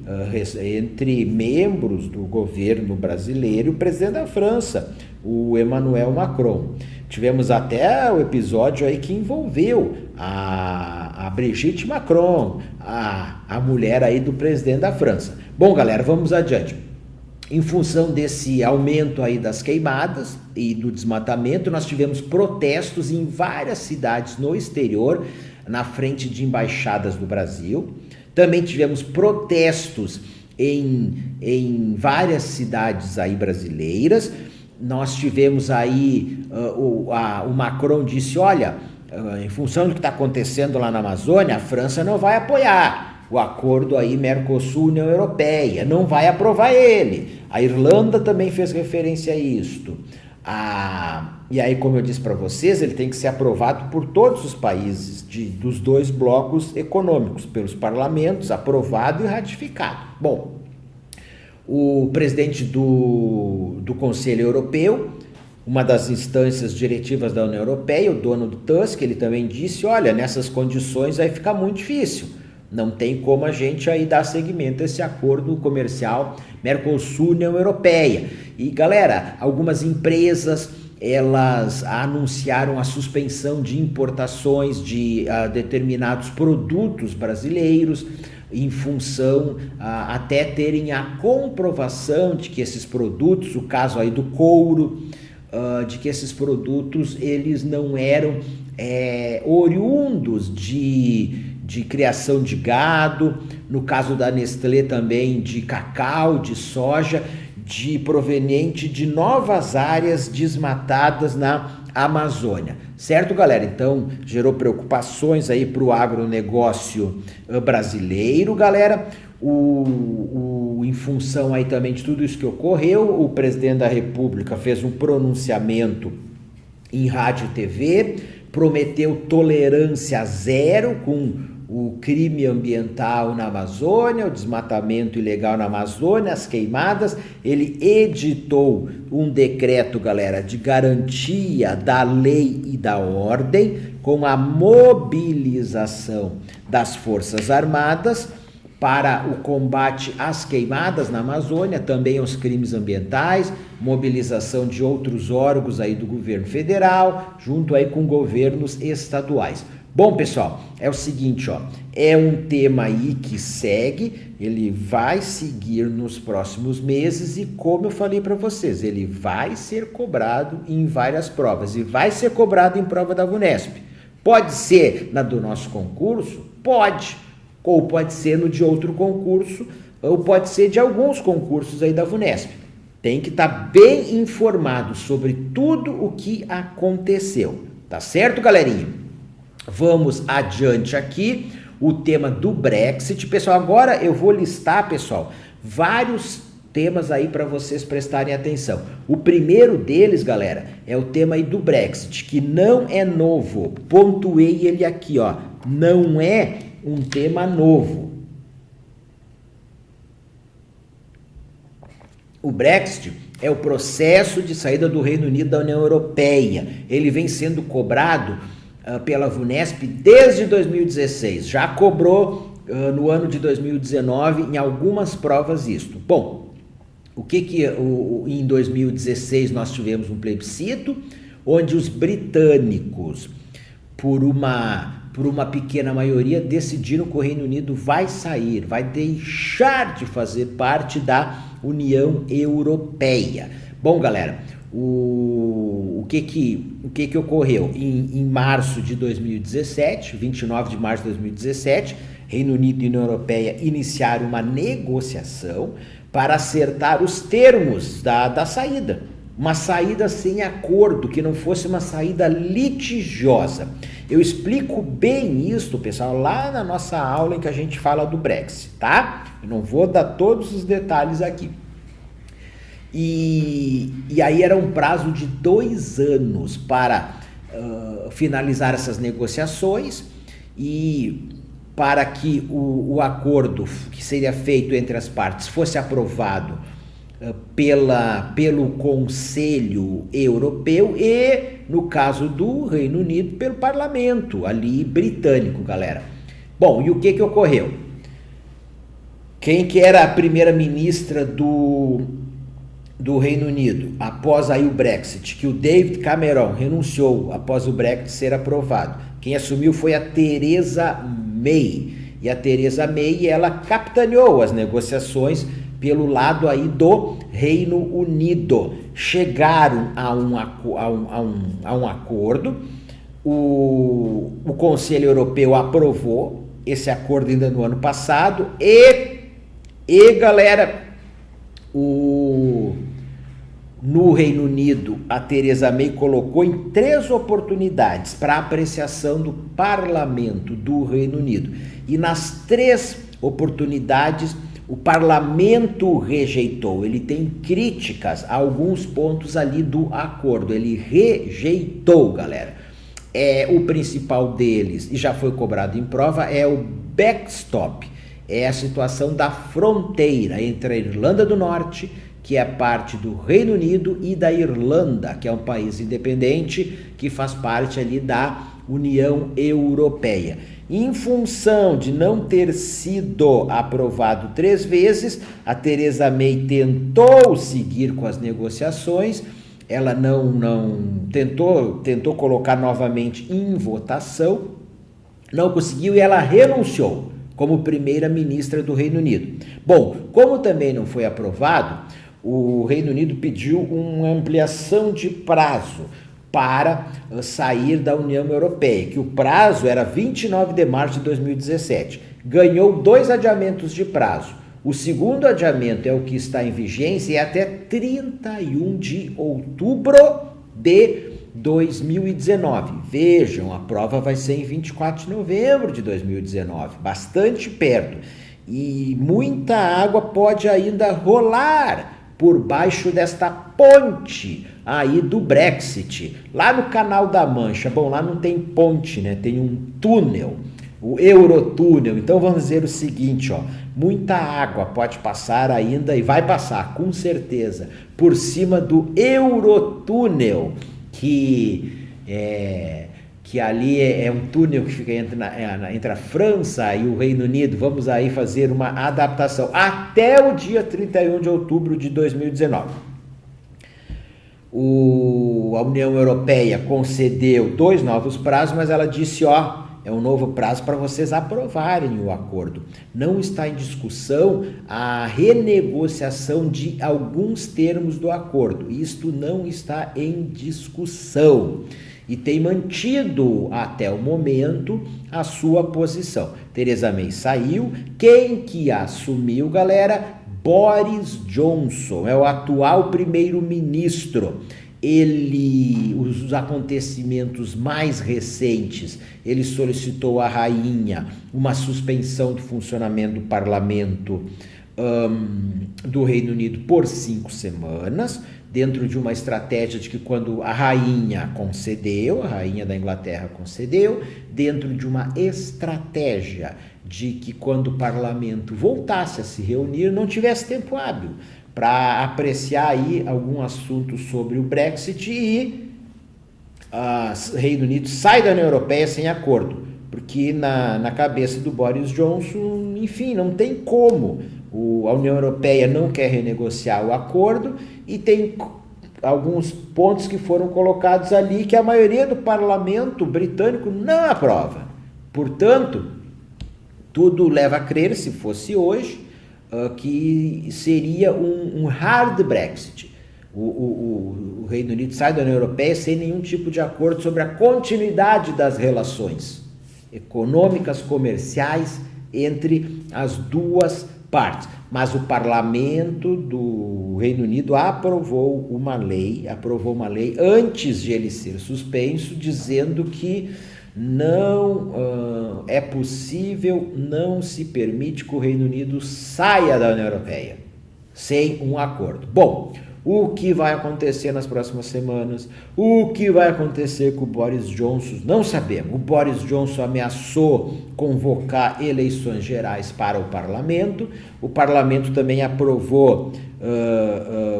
membros do governo brasileiro e o presidente da França, o Emmanuel Macron. Tivemos até o episódio aí que envolveu a Brigitte Macron, a mulher aí do presidente da França. Bom, galera, vamos adiante. Em função desse aumento aí das queimadas e do desmatamento, nós tivemos protestos em várias cidades no exterior, na frente de embaixadas do Brasil. Também tivemos protestos em várias cidades aí brasileiras. Nós tivemos aí, o Macron disse, olha, em função do que está acontecendo lá na Amazônia, a França não vai apoiar o acordo aí Mercosul-União Europeia, não vai aprovar ele. A Irlanda também fez referência a isto. E aí, como eu disse para vocês, ele tem que ser aprovado por todos os países dos dois blocos econômicos, pelos parlamentos, aprovado e ratificado. Bom, o presidente do Conselho Europeu, uma das instâncias diretivas da União Europeia, o Donald Tusk, ele também disse, olha, nessas condições vai ficar muito difícil. Não tem como a gente aí dar seguimento a esse acordo comercial Mercosul-União Europeia. E, galera, algumas empresas, elas anunciaram a suspensão de importações de determinados produtos brasileiros, em função até terem a comprovação de que esses produtos, o caso aí do couro, de que esses produtos eles não eram oriundos de criação de gado, no caso da Nestlé também de cacau, de soja, proveniente de novas áreas desmatadas na Amazônia. Certo, galera? Então, gerou preocupações aí para o agronegócio brasileiro, galera. Em função aí também de tudo isso que ocorreu, o presidente da República fez um pronunciamento em rádio e TV, prometeu tolerância zero com o crime ambiental na Amazônia, o desmatamento ilegal na Amazônia, as queimadas. Ele editou um decreto, galera, de garantia da lei e da ordem, com a mobilização das Forças Armadas para o combate às queimadas na Amazônia, também aos crimes ambientais, mobilização de outros órgãos aí do governo federal, junto aí com governos estaduais. Bom, pessoal, é o seguinte, ó, é um tema aí que segue, ele vai seguir nos próximos meses e, como eu falei para vocês, ele vai ser cobrado em várias provas e vai ser cobrado em prova da VUNESP. Pode ser na do nosso concurso? Pode. Ou pode ser no de outro concurso, ou pode ser de alguns concursos aí da VUNESP. Tem que estar bem informado sobre tudo o que aconteceu. Tá certo, galerinha? Vamos adiante aqui, o tema do Brexit. Pessoal, agora eu vou listar, pessoal, vários temas aí para vocês prestarem atenção. O primeiro deles, galera, é o tema aí do Brexit, que não é novo. Pontuei ele aqui, ó. Não é um tema novo. O Brexit é o processo de saída do Reino Unido da União Europeia. Ele vem sendo cobrado pela VUNESP desde 2016. Já cobrou no ano de 2019 em algumas provas isto. Bom, em 2016 nós tivemos um plebiscito onde os britânicos, por uma pequena maioria, decidiram que o Reino Unido vai sair, vai deixar de fazer parte da União Europeia. Bom, galera, o que ocorreu? Em março de 2017, 29 de março de 2017, Reino Unido e União Europeia iniciaram uma negociação para acertar os termos da saída. Uma saída sem acordo, que não fosse uma saída litigiosa. Eu explico bem isso, pessoal, lá na nossa aula em que a gente fala do Brexit, tá? Eu não vou dar todos os detalhes aqui. E aí era um prazo de 2 anos para finalizar essas negociações e para que o acordo que seria feito entre as partes fosse aprovado pelo Conselho Europeu e, no caso do Reino Unido, pelo Parlamento ali britânico, galera. Bom, e o que ocorreu? Quem que era a primeira-ministra do Reino Unido após aí o Brexit, que o David Cameron renunciou após o Brexit ser aprovado? Quem assumiu foi a Theresa May. E a Theresa May, ela capitaneou as negociações pelo lado aí do Reino Unido. Chegaram a um acordo, o Conselho Europeu aprovou esse acordo ainda no ano passado e galera, no Reino Unido, a Theresa May colocou em 3 oportunidades para apreciação do Parlamento do Reino Unido. E nas 3 oportunidades, o Parlamento rejeitou. Ele tem críticas a alguns pontos ali do acordo. Ele rejeitou, galera. O principal deles, e já foi cobrado em prova, é o backstop. É a situação da fronteira entre a Irlanda do Norte, que é parte do Reino Unido, e da Irlanda, que é um país independente, que faz parte ali da União Europeia. Em função de não ter sido aprovado 3 vezes, a Theresa May tentou seguir com as negociações, ela não tentou colocar novamente em votação, não conseguiu e ela renunciou como primeira-ministra do Reino Unido. Bom, como também não foi aprovado, o Reino Unido pediu uma ampliação de prazo para sair da União Europeia, que o prazo era 29 de março de 2017. Ganhou 2 adiamentos de prazo. O segundo adiamento é o que está em vigência e é até 31 de outubro de 2019. Vejam, a prova vai ser em 24 de novembro de 2019, bastante perto. E muita água pode ainda rolar por baixo desta ponte aí do Brexit, lá no Canal da Mancha. Bom, lá não tem ponte, né? Tem um túnel, o Eurotúnel. Então vamos dizer o seguinte, ó, muita água pode passar ainda e vai passar, com certeza, por cima do Eurotúnel, que ali é um túnel que fica entre a França e o Reino Unido. Vamos aí fazer uma adaptação até o dia 31 de outubro de 2019. A União Europeia concedeu 2 novos prazos, mas ela disse, é um novo prazo para vocês aprovarem o acordo. Não está em discussão a renegociação de alguns termos do acordo. Isto não está em discussão. E tem mantido até o momento a sua posição. Theresa May saiu. Quem que assumiu, galera? Boris Johnson, é o atual primeiro-ministro. Os acontecimentos mais recentes, ele solicitou à rainha uma suspensão do funcionamento do parlamento do Reino Unido por 5 semanas, dentro de uma estratégia de que quando a rainha da Inglaterra concedeu, dentro de uma estratégia de que quando o parlamento voltasse a se reunir, não tivesse tempo hábil para apreciar aí algum assunto sobre o Brexit e o Reino Unido sai da União Europeia sem acordo, porque na cabeça do Boris Johnson, enfim, não tem como. A União Europeia não quer renegociar o acordo e tem alguns pontos que foram colocados ali que a maioria do parlamento britânico não aprova. Portanto, tudo leva a crer, se fosse hoje, que seria um hard Brexit. O Reino Unido sai da União Europeia sem nenhum tipo de acordo sobre a continuidade das relações econômicas, comerciais entre as duas partes. Mas o parlamento do Reino Unido aprovou uma lei antes de ele ser suspenso, dizendo que não é possível, não se permite que o Reino Unido saia da União Europeia sem um acordo. Bom, o que vai acontecer nas próximas semanas, o que vai acontecer com o Boris Johnson, não sabemos. O Boris Johnson ameaçou convocar eleições gerais para o parlamento. O parlamento também aprovou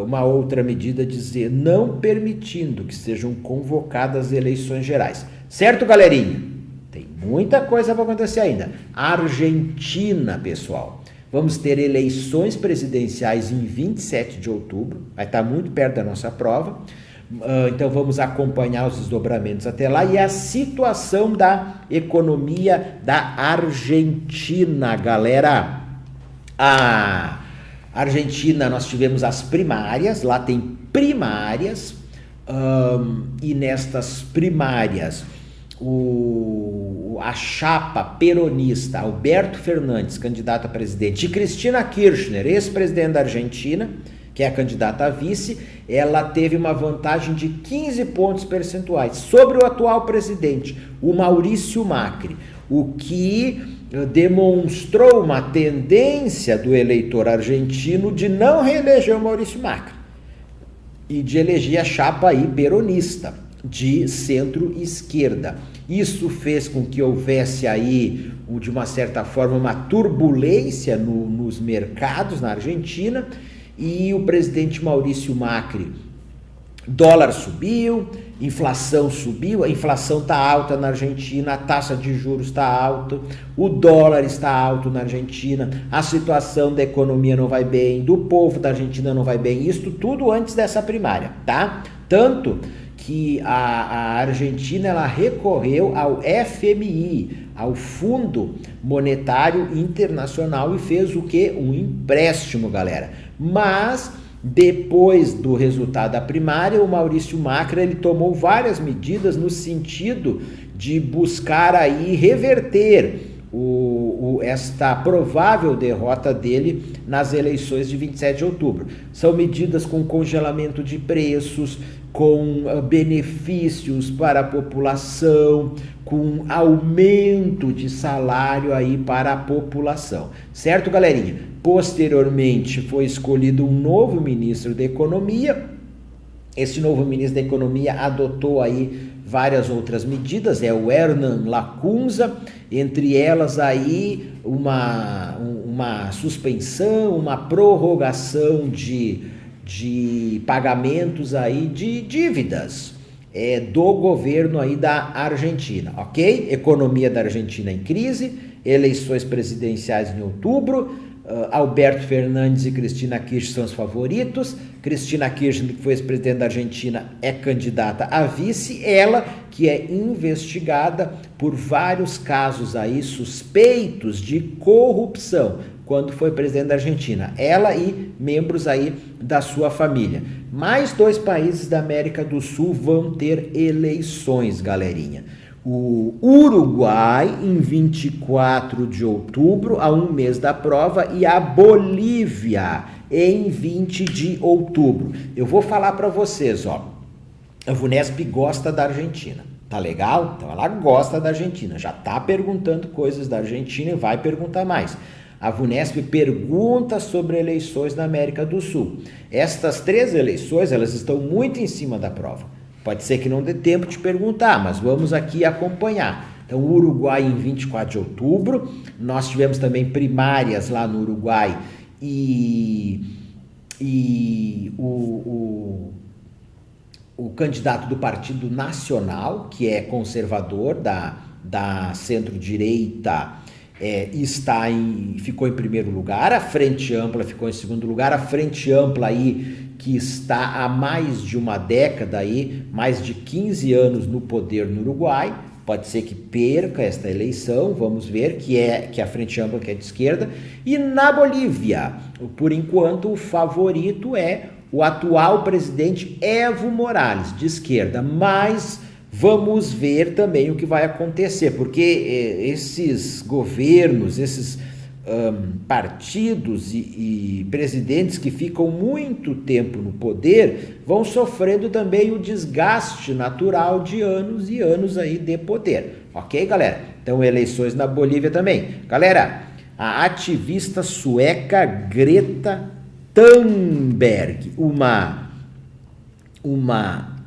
uma outra medida, dizer não permitindo que sejam convocadas eleições gerais. Certo, galerinha? Tem muita coisa para acontecer ainda. Argentina, pessoal. Vamos ter eleições presidenciais em 27 de outubro, vai estar muito perto da nossa prova, então vamos acompanhar os desdobramentos até lá e a situação da economia da Argentina, galera. A Argentina, nós tivemos as primárias, lá tem primárias, e nestas primárias a chapa peronista Alberto Fernandes, candidato a presidente, e Cristina Kirchner, ex-presidente da Argentina, que é a candidata a vice, ela teve uma vantagem de 15 pontos percentuais sobre o atual presidente, o Maurício Macri, o que demonstrou uma tendência do eleitor argentino de não reeleger o Maurício Macri e de eleger a chapa aí peronista, de centro-esquerda. Isso fez com que houvesse aí, de uma certa forma, uma turbulência nos mercados na Argentina, e o presidente Maurício Macri, dólar subiu, inflação subiu, a inflação está alta na Argentina, a taxa de juros está alta, o dólar está alto na Argentina, a situação da economia não vai bem, do povo da Argentina não vai bem, isso tudo antes dessa primária, tá? Tanto que a Argentina ela recorreu ao FMI, ao Fundo Monetário Internacional, e fez o quê? Um empréstimo, galera. Mas depois do resultado da primária, o Maurício Macri ele tomou várias medidas no sentido de buscar aí reverter esta provável derrota dele nas eleições de 27 de outubro. São medidas com congelamento de preços, com benefícios para a população, com aumento de salário aí para a população. Certo, galerinha? Posteriormente foi escolhido um novo ministro da Economia. Esse novo ministro da Economia adotou aí várias outras medidas, é o Hernan Lacunza, entre elas aí uma suspensão, uma prorrogação de pagamentos aí de dívidas do governo aí da Argentina, ok? Economia da Argentina em crise, eleições presidenciais em outubro, Alberto Fernandes e Cristina Kirchner são os favoritos. Cristina Kirchner, que foi ex-presidente da Argentina, é candidata a vice, ela que é investigada por vários casos aí suspeitos de corrupção quando foi presidente da Argentina, ela e membros aí da sua família. Mais 2 países da América do Sul vão ter eleições, galerinha. O Uruguai, em 24 de outubro, a 1 mês da prova, e a Bolívia, em 20 de outubro. Eu vou falar para vocês, ó, a VUNESP gosta da Argentina, tá legal? Então ela gosta da Argentina, já tá perguntando coisas da Argentina e vai perguntar mais. A VUNESP pergunta sobre eleições na América do Sul. Estas 3 eleições, elas estão muito em cima da prova. Pode ser que não dê tempo de perguntar, mas vamos aqui acompanhar. Então, o Uruguai em 24 de outubro, nós tivemos também primárias lá no Uruguai e o candidato do Partido Nacional, que é conservador, da centro-direita, ficou em primeiro lugar, a Frente Ampla ficou em segundo lugar, a Frente Ampla aí, que está há mais de uma década aí, mais de 15 anos no poder no Uruguai, pode ser que perca esta eleição, vamos ver, que a Frente Ampla, que é de esquerda. E na Bolívia, por enquanto, o favorito é o atual presidente Evo Morales, de esquerda, mas vamos ver também o que vai acontecer, porque esses governos, esses partidos e presidentes que ficam muito tempo no poder vão sofrendo também o desgaste natural de anos e anos aí de poder, ok, galera? Então, eleições na Bolívia também. Galera, a ativista sueca Greta Thunberg, uma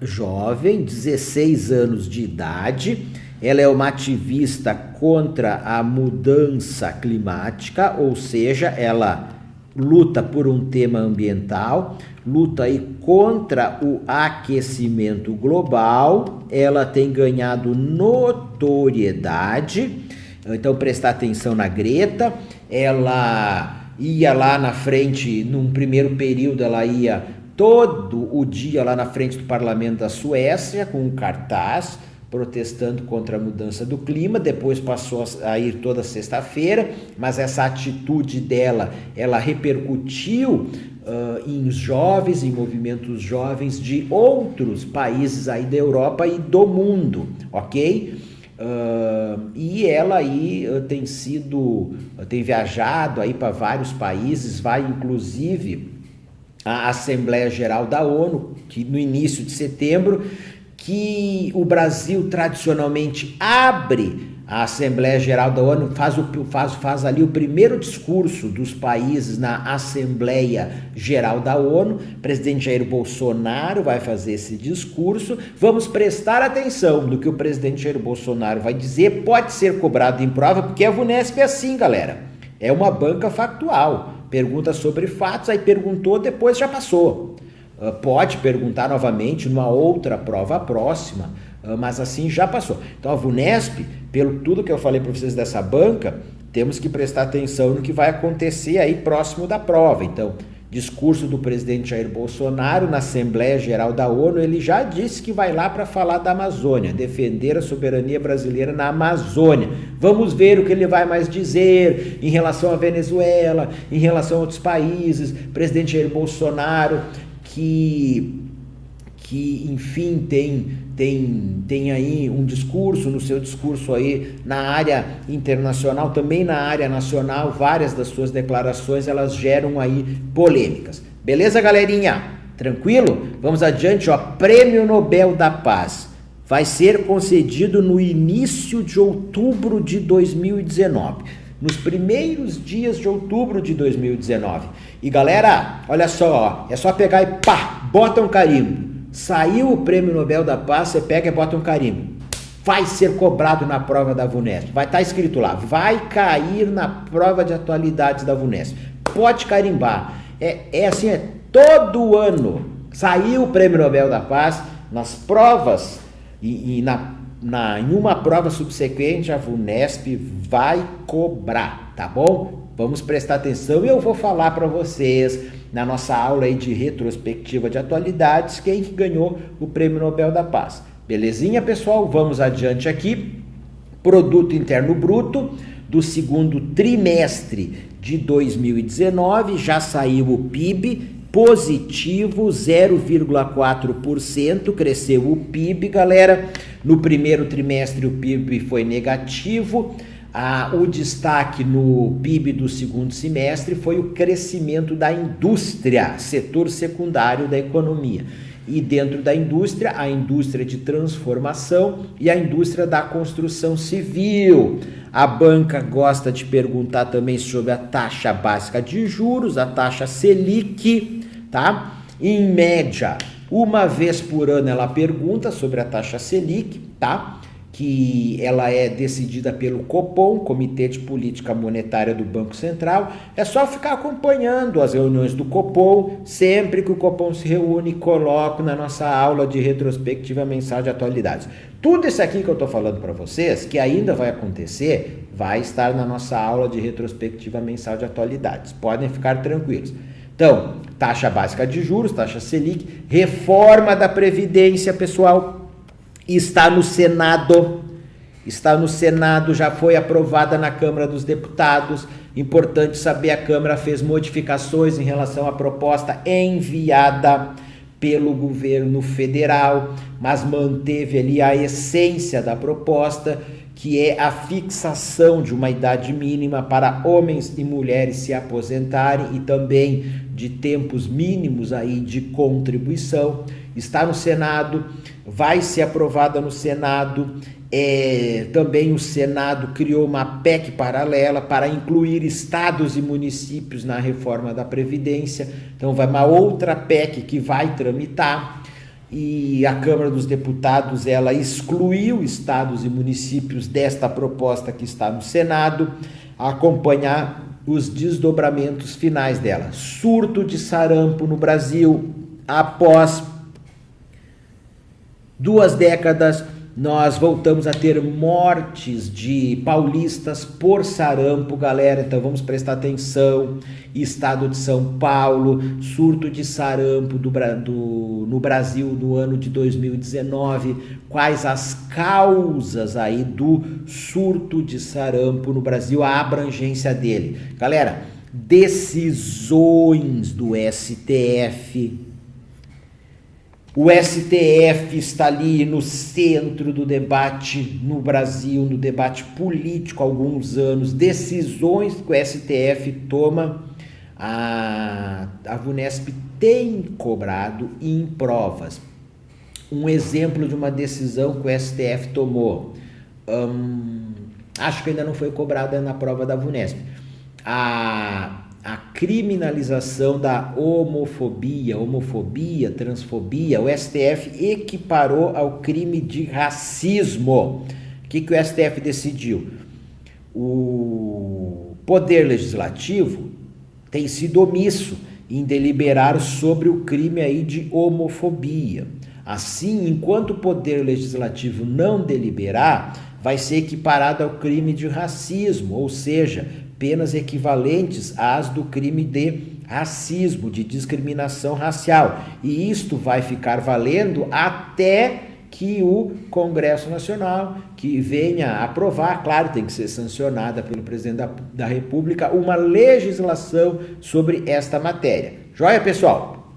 jovem, 16 anos de idade, ela é uma ativista contra a mudança climática, ou seja, ela luta por um tema ambiental, luta aí contra o aquecimento global, ela tem ganhado notoriedade, então prestar atenção na Greta, ela ia lá na frente, num primeiro período ela ia todo o dia lá na frente do parlamento da Suécia com um cartaz, protestando contra a mudança do clima, depois passou a ir toda sexta-feira, mas essa atitude dela, ela repercutiu em jovens, em movimentos jovens de outros países aí da Europa e do mundo, ok? E ela aí tem viajado aí para vários países, vai inclusive à Assembleia Geral da ONU, que no início de setembro, que o Brasil tradicionalmente abre a Assembleia Geral da ONU, faz ali o primeiro discurso dos países na Assembleia Geral da ONU. O presidente Jair Bolsonaro vai fazer esse discurso. Vamos prestar atenção no que o presidente Jair Bolsonaro vai dizer. Pode ser cobrado em prova, porque a VUNESP é assim, galera. É uma banca factual. Pergunta sobre fatos, aí perguntou, depois já passou. Pode perguntar novamente numa outra prova próxima, mas assim já passou. Então a VUNESP, pelo tudo que eu falei para vocês dessa banca, temos que prestar atenção no que vai acontecer aí próximo da prova. Então, discurso do presidente Jair Bolsonaro na Assembleia Geral da ONU, ele já disse que vai lá para falar da Amazônia, defender a soberania brasileira na Amazônia. Vamos ver o que ele vai mais dizer em relação à Venezuela, em relação a outros países. Presidente Jair Bolsonaro, que enfim tem aí um discurso, no seu discurso aí na área internacional, também na área nacional, várias das suas declarações, elas geram aí polêmicas. Beleza, galerinha? Tranquilo? Vamos adiante, ó. Prêmio Nobel da Paz vai ser concedido no início de outubro de 2019. Nos primeiros dias de outubro de 2019. E galera, olha só, ó, é só pegar e pá, bota um carimbo. Saiu o Prêmio Nobel da Paz, você pega e bota um carimbo. Vai ser cobrado na prova da VUNESP. Vai estar escrito lá, vai cair na prova de atualidades da VUNESP. Pode carimbar. É assim, todo ano. Saiu o Prêmio Nobel da Paz, nas provas em uma prova subsequente, a VUNESP vai cobrar, tá bom? Vamos prestar atenção e eu vou falar para vocês na nossa aula aí de retrospectiva de atualidades quem que ganhou o Prêmio Nobel da Paz. Belezinha, pessoal? Vamos adiante aqui. Produto Interno Bruto do segundo trimestre de 2019, já saiu o PIB, positivo 0,4%, cresceu o PIB, galera. No primeiro trimestre o PIB foi negativo. O destaque no PIB do segundo semestre foi o crescimento da indústria, setor secundário da economia. E dentro da indústria, a indústria de transformação e a indústria da construção civil. A banca gosta de perguntar também sobre a taxa básica de juros, a taxa Selic, tá? Em média, uma vez por ano ela pergunta sobre a taxa Selic, tá? Que ela é decidida pelo Copom, Comitê de Política Monetária do Banco Central. É só ficar acompanhando as reuniões do Copom. Sempre que o Copom se reúne, coloco na nossa aula de retrospectiva mensal de atualidades. Tudo isso aqui que eu estou falando para vocês, que ainda vai acontecer, vai estar na nossa aula de retrospectiva mensal de atualidades. Podem ficar tranquilos. Então, taxa básica de juros, taxa Selic, reforma da Previdência, pessoal. Está no Senado, já foi aprovada na Câmara dos Deputados. Importante saber, a Câmara fez modificações em relação à proposta enviada pelo governo federal, mas manteve ali a essência da proposta, que é a fixação de uma idade mínima para homens e mulheres se aposentarem e também de tempos mínimos aí de contribuição. Está no Senado, vai ser aprovada no Senado. Também o Senado criou uma PEC paralela para incluir estados e municípios na reforma da Previdência. Então vai uma outra PEC que vai tramitar. E a Câmara dos Deputados, ela excluiu estados e municípios desta proposta que está no Senado, a acompanhar os desdobramentos finais dela. Surto de sarampo no Brasil. Após 2 décadas, nós voltamos a ter mortes de paulistas por sarampo, galera, então vamos prestar atenção. Estado de São Paulo, surto de sarampo no Brasil no ano de 2019. Quais as causas aí do surto de sarampo no Brasil, a abrangência dele? Galera, decisões do STF. O STF está ali no centro do debate no Brasil, no debate político há alguns anos. Decisões que o STF toma, a VUNESP tem cobrado em provas. Um exemplo de uma decisão que o STF tomou, acho que ainda não foi cobrada na prova da VUNESP, a criminalização da homofobia, transfobia. O STF equiparou ao crime de racismo. O que o STF decidiu? O Poder Legislativo tem sido omisso em deliberar sobre o crime aí de homofobia. Assim, enquanto o Poder Legislativo não deliberar, vai ser equiparado ao crime de racismo, ou seja, penas equivalentes às do crime de racismo, de discriminação racial. E isto vai ficar valendo até que o Congresso Nacional, que venha aprovar, claro, tem que ser sancionada pelo presidente da República, uma legislação sobre esta matéria. Joia, pessoal?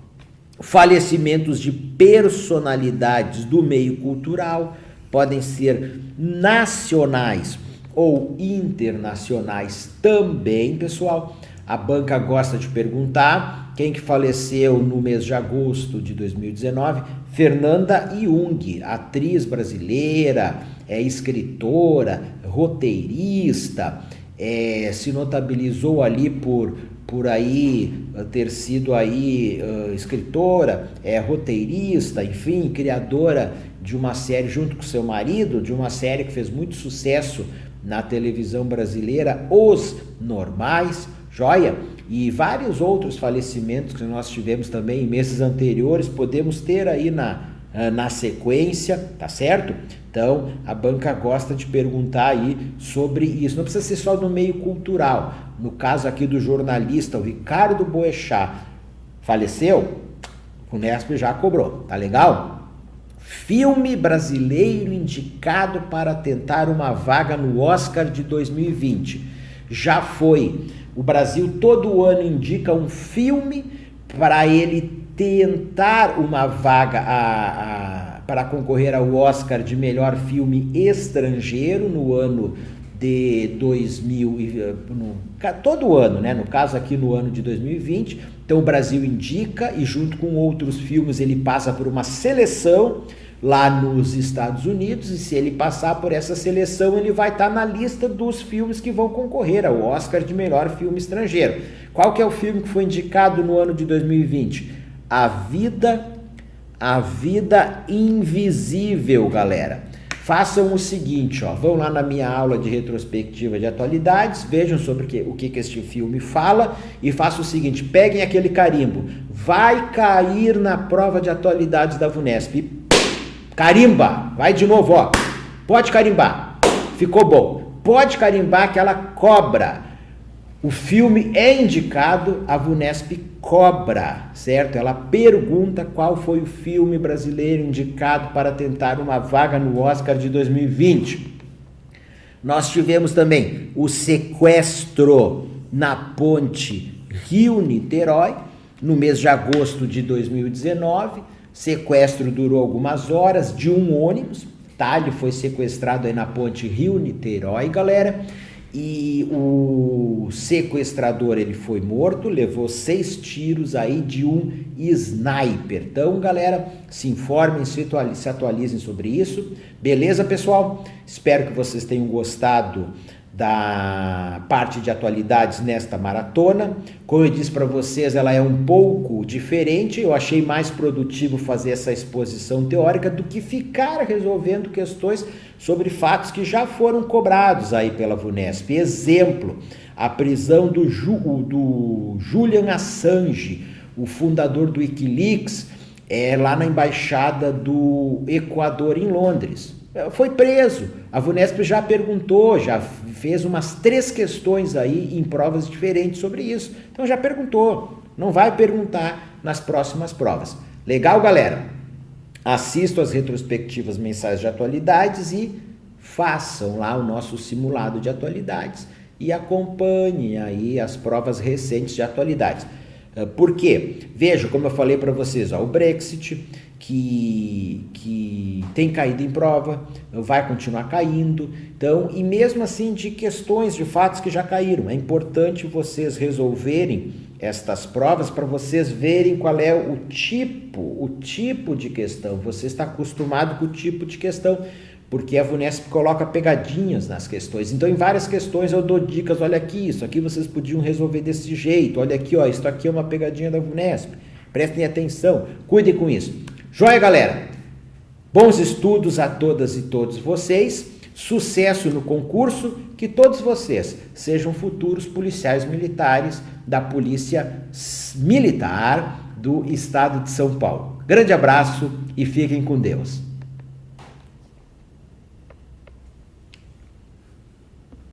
Falecimentos de personalidades do meio cultural podem ser nacionais ou internacionais também, pessoal. A banca gosta de perguntar quem que faleceu no mês de agosto de 2019. Fernanda Jung, atriz brasileira, escritora, roteirista, se notabilizou ali por aí ter sido aí escritora, roteirista, enfim, criadora de uma série junto com seu marido, de uma série que fez muito sucesso na televisão brasileira, Os Normais, joia? E vários outros falecimentos que nós tivemos também em meses anteriores, podemos ter aí na sequência, tá certo? Então, a banca gosta de perguntar aí sobre isso. Não precisa ser só no meio cultural. No caso aqui do jornalista, o Ricardo Boechat, faleceu? O Unesp já cobrou, tá legal? Filme brasileiro indicado para tentar uma vaga no Oscar de 2020. Já foi. O Brasil todo ano indica um filme para ele tentar uma vaga para concorrer ao Oscar de melhor filme estrangeiro no ano de 2000, todo ano, né? No caso aqui no ano de 2020, então o Brasil indica e junto com outros filmes ele passa por uma seleção lá nos Estados Unidos, e se ele passar por essa seleção ele vai estar na lista dos filmes que vão concorrer ao Oscar de melhor filme estrangeiro. Qual que é o filme que foi indicado no ano de 2020? A Vida Invisível, galera. Façam o seguinte, ó, vão lá na minha aula de retrospectiva de atualidades, vejam sobre o que este filme fala e façam o seguinte, peguem aquele carimbo, vai cair na prova de atualidades da VUNESP, carimba, vai de novo, ó, pode carimbar, ficou bom, pode carimbar que ela cobra. O filme é indicado, a VUNESP cobra, certo? Ela pergunta qual foi o filme brasileiro indicado para tentar uma vaga no Oscar de 2020. Nós tivemos também o sequestro na ponte Rio-Niterói, no mês de agosto de 2019. Sequestro durou algumas horas de um ônibus, tá? Ele foi sequestrado aí na ponte Rio-Niterói, galera. E o sequestrador ele foi morto, levou 6 tiros aí de um sniper. Então, galera, se informem, se atualizem sobre isso. Beleza, pessoal? Espero que vocês tenham gostado da parte de atualidades nesta maratona. Como eu disse para vocês, ela é um pouco diferente. Eu achei mais produtivo fazer essa exposição teórica do que ficar resolvendo questões sobre fatos que já foram cobrados aí pela VUNESP. Exemplo, a prisão do Julian Assange, o fundador do Wikileaks, lá na embaixada do Equador em Londres. Foi preso. A VUNESP já perguntou, já fez umas 3 questões aí em provas diferentes sobre isso. Então já perguntou, não vai perguntar nas próximas provas. Legal, galera? Assistam as retrospectivas mensais de atualidades e façam lá o nosso simulado de atualidades e acompanhem aí as provas recentes de atualidades. Por quê? Veja, como eu falei para vocês, ó, o Brexit, que tem caído em prova, vai continuar caindo. Então, e mesmo assim de questões, de fatos que já caíram, é importante vocês resolverem estas provas para vocês verem qual é o tipo de questão. Você está acostumado com o tipo de questão, porque a VUNESP coloca pegadinhas nas questões. Então, em várias questões eu dou dicas, olha aqui, isso aqui vocês podiam resolver desse jeito, olha aqui, ó, isso aqui é uma pegadinha da VUNESP. Prestem atenção, cuidem com isso. Joia, galera? Bons estudos a todas e todos vocês, sucesso no concurso, que todos vocês sejam futuros policiais militares da Polícia Militar do Estado de São Paulo. Grande abraço e fiquem com Deus.